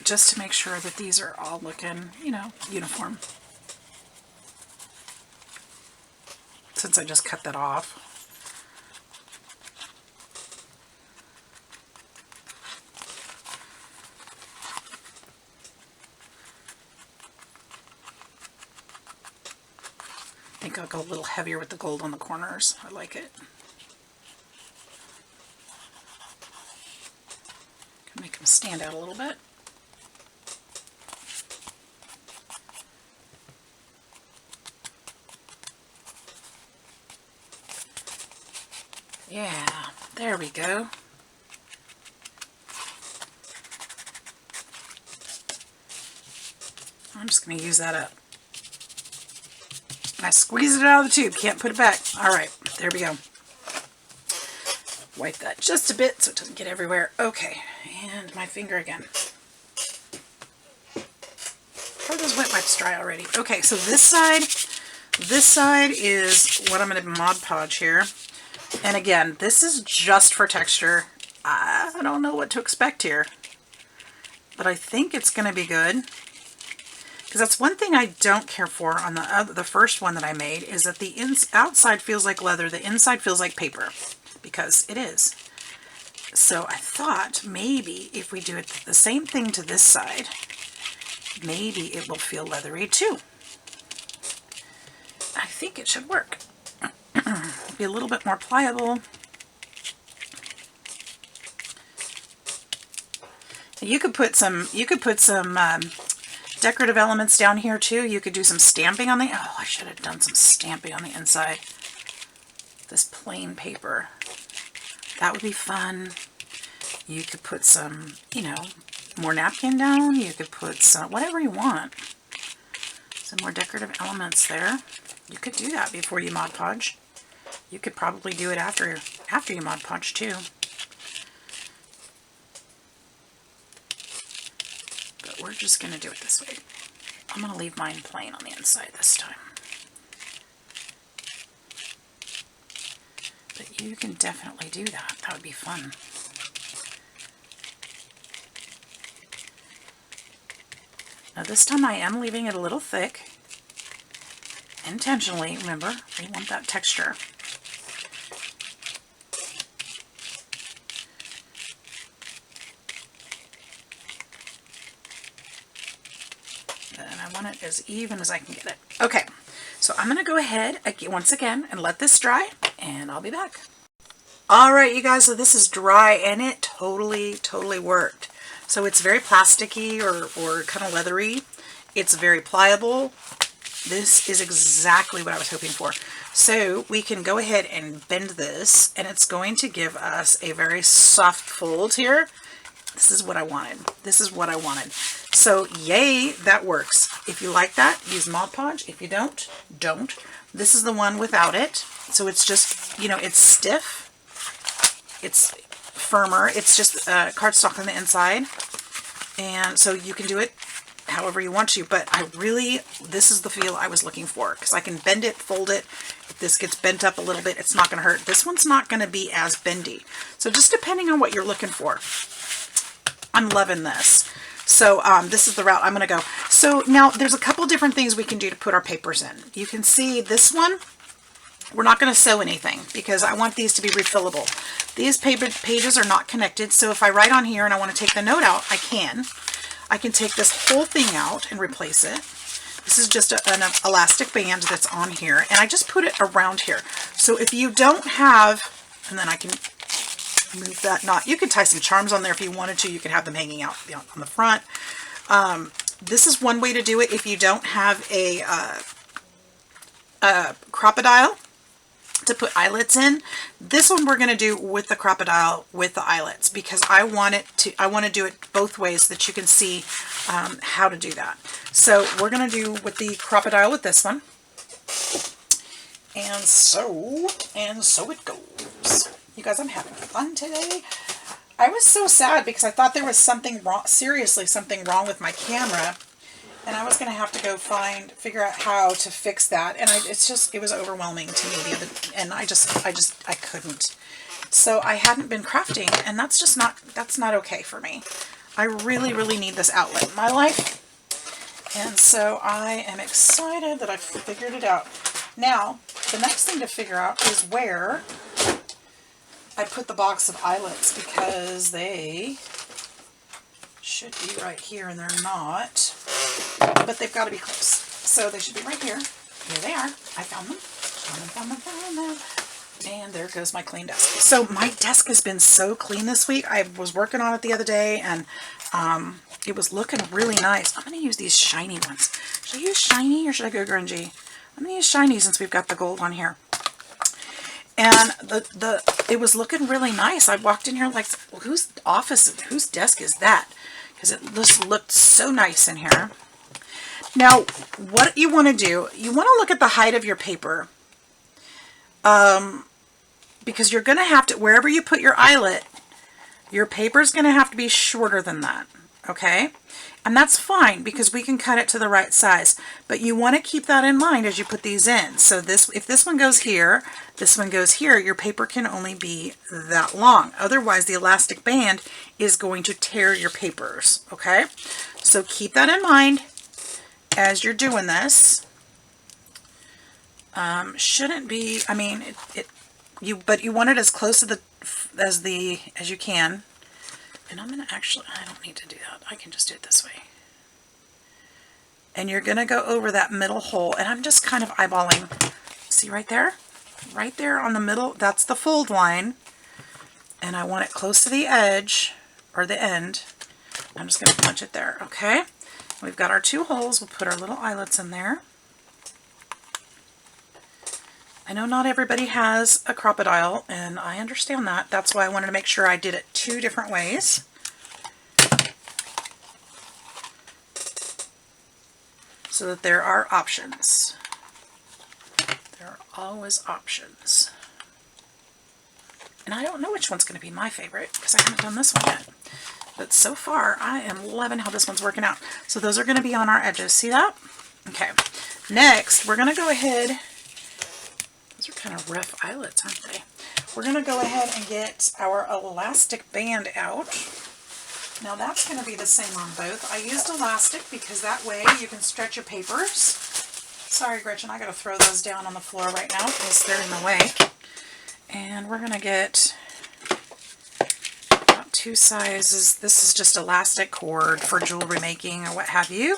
Just to make sure that these are all looking, you know, uniform. Since I just cut that off. I think I'll go a little heavier with the gold on the corners. I like it. Can make them stand out a little bit. Yeah, there we go. I'm just going to use that up. I squeeze it out of the tube, can't put it back. Alright, there we go. Wipe that just a bit so it doesn't get everywhere. Okay, and my finger again. How are those wet wipes dry already? Okay, so this side is what I'm going to Mod Podge here. And again, this is just for texture. I don't know what to expect here, but I think it's going to be good. Because that's one thing I don't care for on the first one that I made, is that the outside feels like leather, the inside feels like paper, because it is. So I thought maybe if we do it the same thing to this side, maybe it will feel leathery too. I think it should work. Be a little bit more pliable. You could put some decorative elements down here too. You could do some stamping on the, oh, I should have done some stamping on the inside. This plain paper. That would be fun. You could put some, you know, more napkin down. You could put some, whatever you want. Some more decorative elements there. You could do that before you Mod Podge. You could probably do it after you Mod Podge too. But we're just going to do it this way. I'm going to leave mine plain on the inside this time. But you can definitely do that. That would be fun. Now this time I am leaving it a little thick. Intentionally, remember, we want that texture. And I want it as even as I can get it. Okay, so I'm going to go ahead once again and let this dry, and I'll be back. Alright, you guys, so this is dry, and it totally worked. So it's very plasticky or kind of leathery. It's very pliable. This is exactly what I was hoping for. So we can go ahead and bend this, and it's going to give us a very soft fold here. This is what I wanted. This is what I wanted. So yay, that works. If you like that, use Mod Podge. If you don't, don't. This is the one without it. So it's just, you know, it's stiff. It's firmer. It's just cardstock on the inside. And so you can do it however you want to, but this is the feel I was looking for, because I can bend it, fold it. If this gets bent up a little bit, it's not going to hurt. This one's not going to be as bendy. So just depending on what you're looking for. I'm loving this. So this is the route I'm going to go. So now there's a couple different things we can do to put our papers in. You can see this one, we're not going to sew anything because I want these to be refillable. These pages are not connected, so if I write on here and I want to take the note out, I can. I can take this whole thing out and replace it. This is just an elastic band that's on here, and I just put it around here. So if you don't have, and then I can move that knot. You could tie some charms on there if you wanted to. You could have them hanging out on the front. This is one way to do it if you don't have a crocodile to put eyelets in. This one we're going to do with the crocodile with the eyelets, because I want to do it both ways so that you can see how to do that. So we're going to do with the crocodile with this one. And so it goes. You guys, I'm having fun today. I was so sad because I thought there was something wrong, seriously something wrong with my camera. And I was going to have to go figure out how to fix that. And it was overwhelming to me and I couldn't. So I hadn't been crafting, and that's not okay for me. I really, really need this outlet in my life. And so I am excited that I figured it out. Now, the next thing to figure out is where I put the box of eyelets, because they should be right here, and they're not. But they've got to be close. So they should be right here. Here they are. I found them. Found them. And there goes my clean desk. So my desk has been so clean this week. I was working on it the other day, and it was looking really nice. I'm going to use these shiny ones. Should I use shiny or should I go grungy? I'm going to use shiny since we've got the gold on here. And it was looking really nice. I walked in here like, well, whose desk is that? Because it just looked so nice in here. Now, what you want to do, you want to look at the height of your paper. Because you're going to have to, wherever you put your eyelet, your paper is going to have to be shorter than that. Okay? And that's fine, because we can cut it to the right size. But you want to keep that in mind as you put these in. So if this one goes here, this one goes here, your paper can only be that long. Otherwise, the elastic band is going to tear your papers. Okay? So keep that in mind as you're doing this. Shouldn't be, I mean, but you want it as close to as you can. And I'm going to actually, I don't need to do that. I can just do it this way. And you're going to go over that middle hole, and I'm just kind of eyeballing. See right there? Right there on the middle, that's the fold line. And I want it close to the edge, or the end. I'm just going to punch it there, okay? We've got our 2 holes. We'll put our little eyelets in there. I know not everybody has a crocodile, and I understand that. That's why I wanted to make sure I did it 2 different ways. So that there are options. There are always options. And I don't know which one's going to be my favorite, because I haven't done this one yet. But so far, I am loving how this one's working out. So those are going to be on our edges. See that? Okay. Next, we're going to go ahead. Those are kind of rough eyelets, aren't they? We're going to go ahead and get our elastic band out. Now that's going to be the same on both. I used elastic because that way you can stretch your papers. Sorry, Gretchen, I got to throw those down on the floor right now because they're in the way. And we're going to get about 2 sizes. This is just elastic cord for jewelry making or what have you.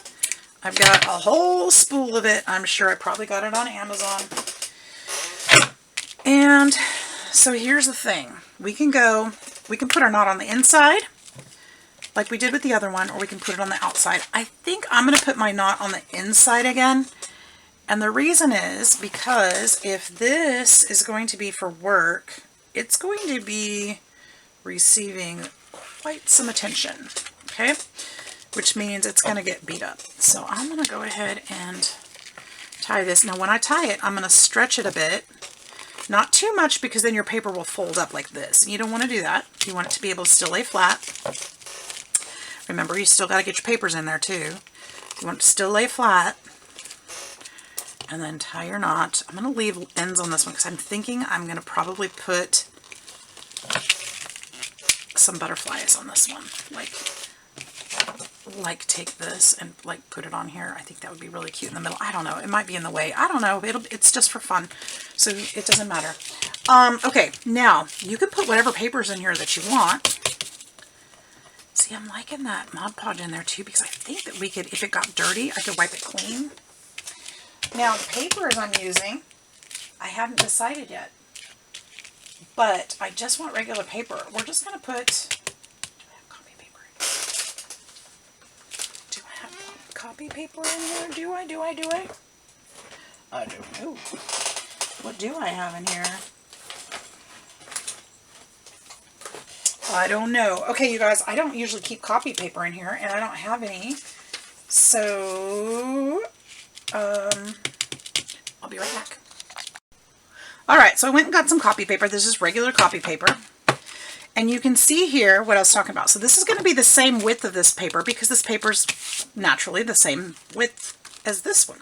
I've got a whole spool of it. I'm sure I probably got it on Amazon. And so here's the thing. We can put our knot on the inside like we did with the other one, or we can put it on the outside. I think I'm going to put my knot on the inside again. And the reason is because if this is going to be for work, it's going to be receiving quite some attention, okay? Which means it's going to get beat up. So I'm going to go ahead and tie this. Now when I tie it, I'm going to stretch it a bit. Not too much, because then your paper will fold up like this. And you don't want to do that. You want it to be able to still lay flat. Remember, you still got to get your papers in there too. You want it to still lay flat. And then tie your knot. I'm going to leave ends on this one because I'm thinking I'm going to probably put some butterflies on this one. Like take this and like put it on here. I think that would be really cute in the middle. I don't know. It might be in the way. I don't know. It's just for fun. So it doesn't matter. Okay, now you can put whatever papers in here that you want. See, I'm liking that Mod Podge in there too, because I think that we could, if it got dirty, I could wipe it clean. Now the papers I'm using, I haven't decided yet. But I just want regular paper. We're just going to put... copy paper in here? Do I? I don't know. What do I have in here? I don't know. Okay, you guys, I don't usually keep copy paper in here, and I don't have any. So, I'll be right back. Alright, so I went and got some copy paper. This is regular copy paper. And you can see here what I was talking about. So this is going to be the same width of this paper because this paper's naturally the same width as this one.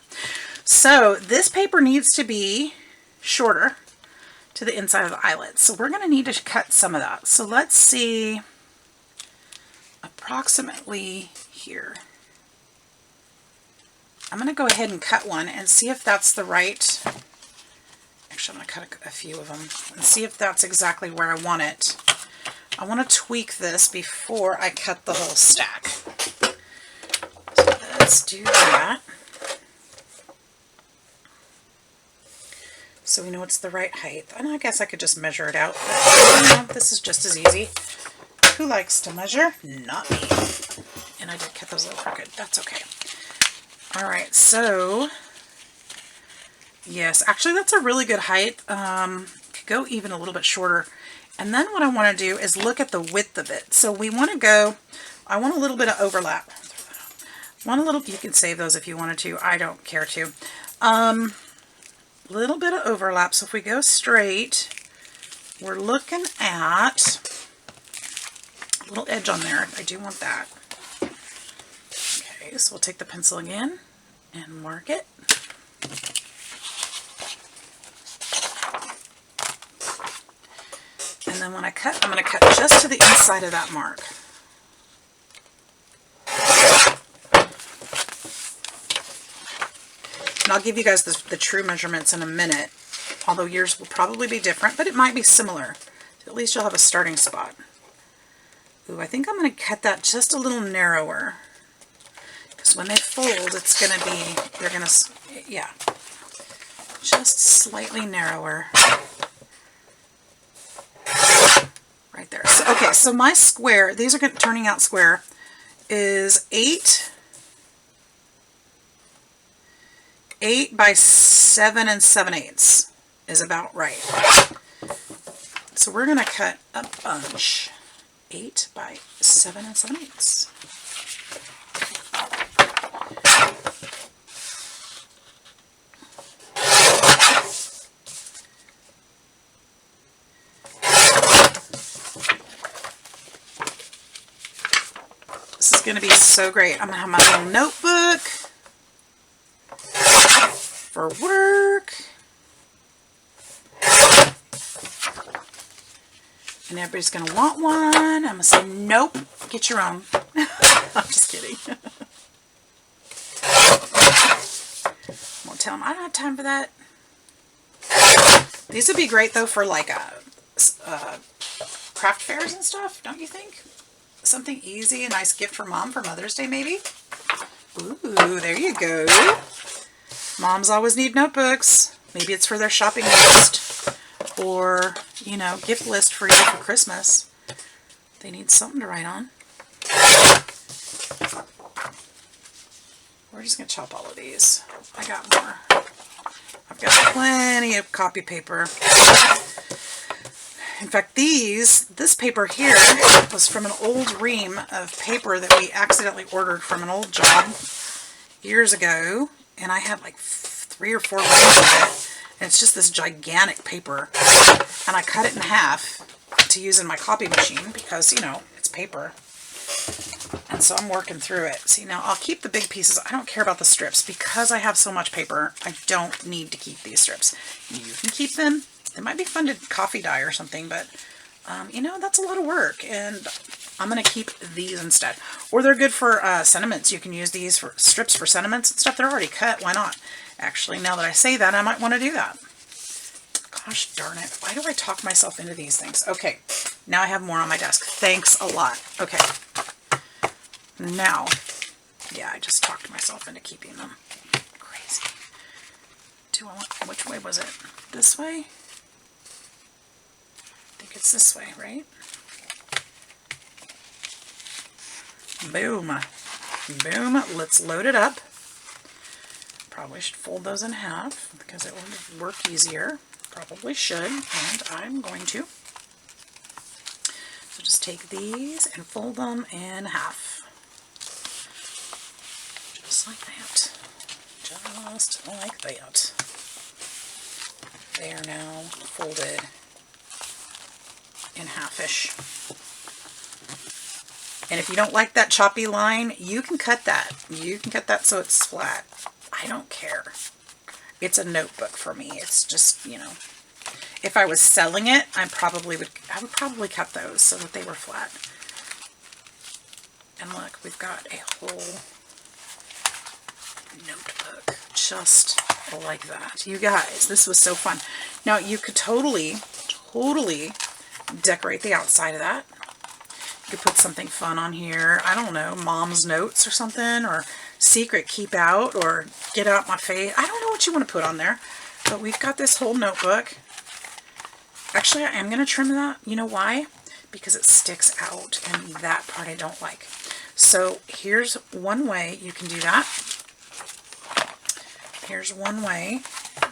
So this paper needs to be shorter to the inside of the eyelet. So we're going to need to cut some of that. So let's see, approximately here. I'm going to go ahead and cut one and see if that's the right, actually I'm going to cut a few of them and see if that's exactly where I want it. I want to tweak this before I cut the whole stack. So let's do that. So we know it's the right height. And I guess I could just measure it out, but you know, this is just as easy. Who likes to measure? Not me. And I did cut those a little crooked. That's okay. All right, so yes, actually that's a really good height. Could go even a little bit shorter. And then what I want to do is look at the width of it. So we want to go, I want a little bit of overlap. You can save those if you wanted to. I don't care to. Little bit of overlap. So if we go straight, we're looking at a little edge on there. I do want that. Okay, so we'll take the pencil again and mark it. And then when I cut, I'm going to cut just to the inside of that mark. And I'll give you guys the true measurements in a minute, although yours will probably be different, but it might be similar. At least you'll have a starting spot. Ooh, I think I'm going to cut that just a little narrower, because when they fold, it's going to be, they're going to, yeah, just slightly narrower. Right there. So, okay, so my square, these are turning out square, is 8 by 7 7/8 is about right. So we're going to cut a bunch. 8 by 7 7/8. This is going to be so great. I'm going to have my little notebook for work. And everybody's going to want one. I'm going to say, nope, get your own. I'm just kidding. I'm going to tell them, I don't have time for that. These would be great, though, for like craft fairs and stuff, don't you think? Something easy, a nice gift for Mom for Mother's Day, maybe? Ooh, there you go. Moms always need notebooks. Maybe it's for their shopping list or, you know, gift list for you for Christmas. They need something to write on. We're just going to chop all of these. I got more. I've got plenty of copy paper. In fact, this paper here was from an old ream of paper that we accidentally ordered from an old job years ago. And I had like 3 or 4 reams of it. And it's just this gigantic paper. And I cut it in half to use in my copy machine because, you know, it's paper. And so I'm working through it. See, now I'll keep the big pieces. I don't care about the strips. Because I have so much paper, I don't need to keep these strips. You can keep them. It might be fun to coffee dye or something, but, you know, that's a lot of work. And I'm going to keep these instead. Or they're good for sentiments. You can use these for strips for sentiments and stuff. They're already cut. Why not? Actually, now that I say that, I might want to do that. Gosh darn it. Why do I talk myself into these things? Okay. Now I have more on my desk. Thanks a lot. Okay. Now, yeah, I just talked myself into keeping them. Crazy. Do I want, which way was it? This way? I think it's this way, right? Boom. Boom. Let's load it up. Probably should fold those in half because it will work easier. Probably should, and I'm going to. So just take these and fold them in half. Just like that. Just like that. They are now folded in half-ish. And if you don't like that choppy line, you can cut that. You can cut that so it's flat. I don't care. It's a notebook for me. It's just, you know, if I was selling it, I would probably cut those so that they were flat. And look, we've got a whole notebook just like that. You guys, this was so fun. Now, you could totally decorate the outside of that. You could put something fun on here. I don't know, mom's notes or something, or secret keep out, or get out my face. I don't know what you want to put on there, but we've got this whole notebook. Actually, I am going to trim that. You know why? Because it sticks out, and that part I don't like. So here's one way you can do that. Here's one way.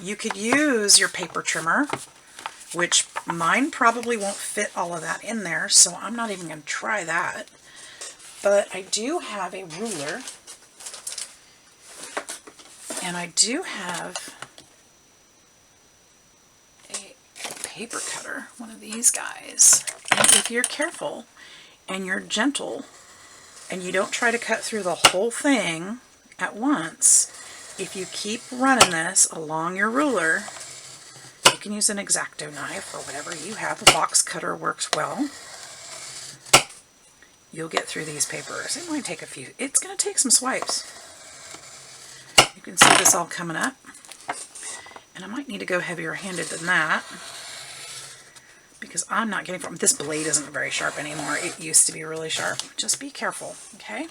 You could use your paper trimmer, which mine probably won't fit all of that in there, so I'm not even going to try that. But I do have a ruler, and I do have a paper cutter, one of these guys. And if you're careful and you're gentle and you don't try to cut through the whole thing at once, if you keep running this along your ruler, you can use an X-Acto knife or whatever you have. A box cutter works well. You'll get through these papers. It might take a few. It's going to take some swipes. You can see this all coming up. And I might need to go heavier handed than that, because I'm not getting from this blade isn't very sharp anymore. It used to be really sharp. Just be careful, okay?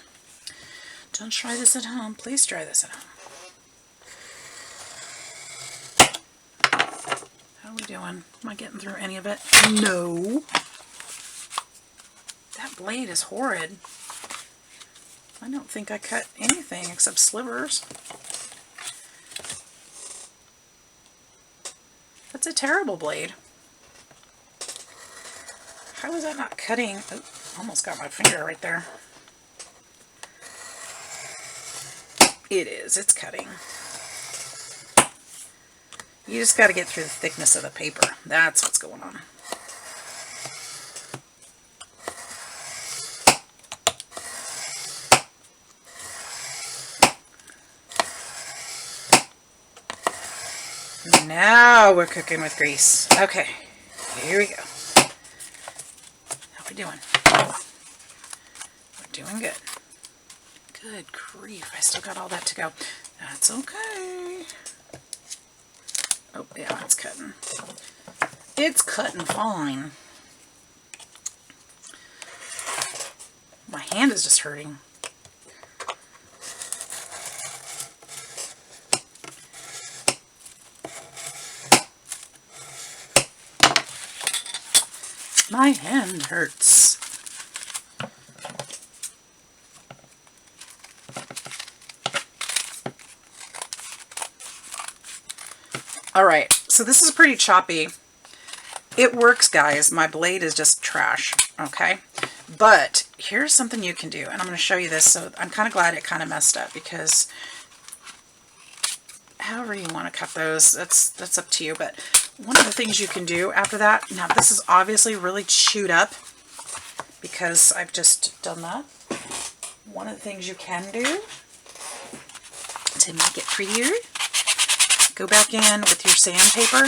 Don't try this at home. Please try this at home. How are we doing? Am I getting through any of it? No. That blade is horrid. I don't think I cut anything except slivers. That's a terrible blade. How is that not cutting? Oh, almost got my finger right there. It is. It's cutting. You just got to get through the thickness of the paper. That's what's going on. Now we're cooking with grease. Okay, here we go. How we doing? We're doing good. Good grief, I still got all that to go. That's okay. Oh, yeah, it's cutting. It's cutting fine. My hand is just hurting. My hand hurts. Alright, so this is pretty choppy. It works, guys. My blade is just trash, okay? But here's something you can do, and I'm going to show you this. So I'm kind of glad it kind of messed up, because however you want to cut those, that's up to you. But one of the things you can do after that, now this is obviously really chewed up because I've just done that. One of the things you can do to make it prettier, go back in with your sandpaper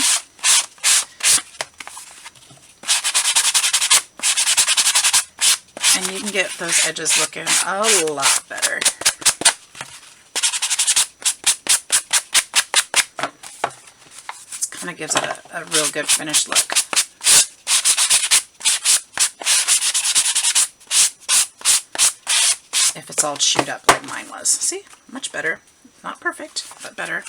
and you can get those edges looking a lot better. It kind of gives it a real good finished look. If it's all chewed up like mine was. See? Much better. Not perfect, but better.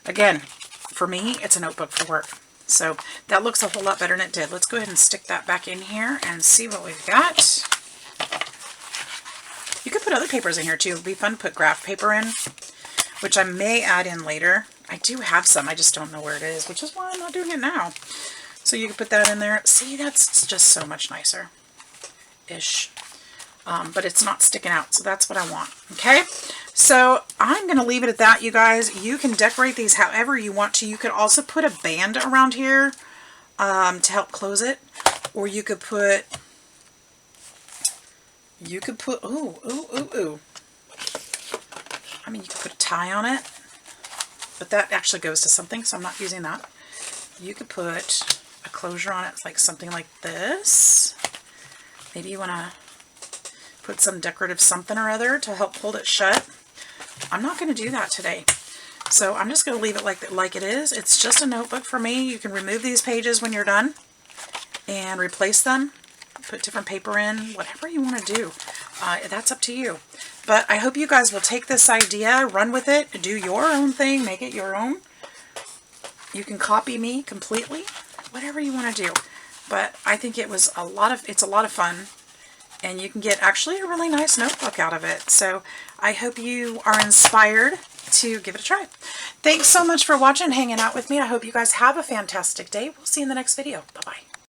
Again, for me, it's a notebook for work. So that looks a whole lot better than it did. Let's go ahead and stick that back in here and see what we've got. You could put other papers in here too. It would be fun to put graph paper in, which I may add in later. I do have some, I just don't know where it is, which is why I'm not doing it now. So you can put that in there. See, that's just so much nicer-ish. But it's not sticking out, so that's what I want. Okay? So I'm going to leave it at that, you guys. You can decorate these however you want to. You could also put a band around here to help close it. Or you could put, ooh. I mean, you could put a tie on it. But that actually goes to something, so I'm not using that. You could put a closure on it, like something like this. Maybe you want to put some decorative something or other to help hold it shut. I'm not going to do that today. So I'm just going to leave it like it is. It's just a notebook for me. You can remove these pages when you're done and replace them. Put different paper in, whatever you want to do. That's up to you. But I hope you guys will take this idea, run with it, do your own thing, make it your own. You can copy me completely, whatever you want to do. But I think it's a lot of fun, and you can get actually a really nice notebook out of it. So I hope you are inspired to give it a try. Thanks so much for watching, hanging out with me. I hope you guys have a fantastic day. We'll see you in the next video. Bye-bye.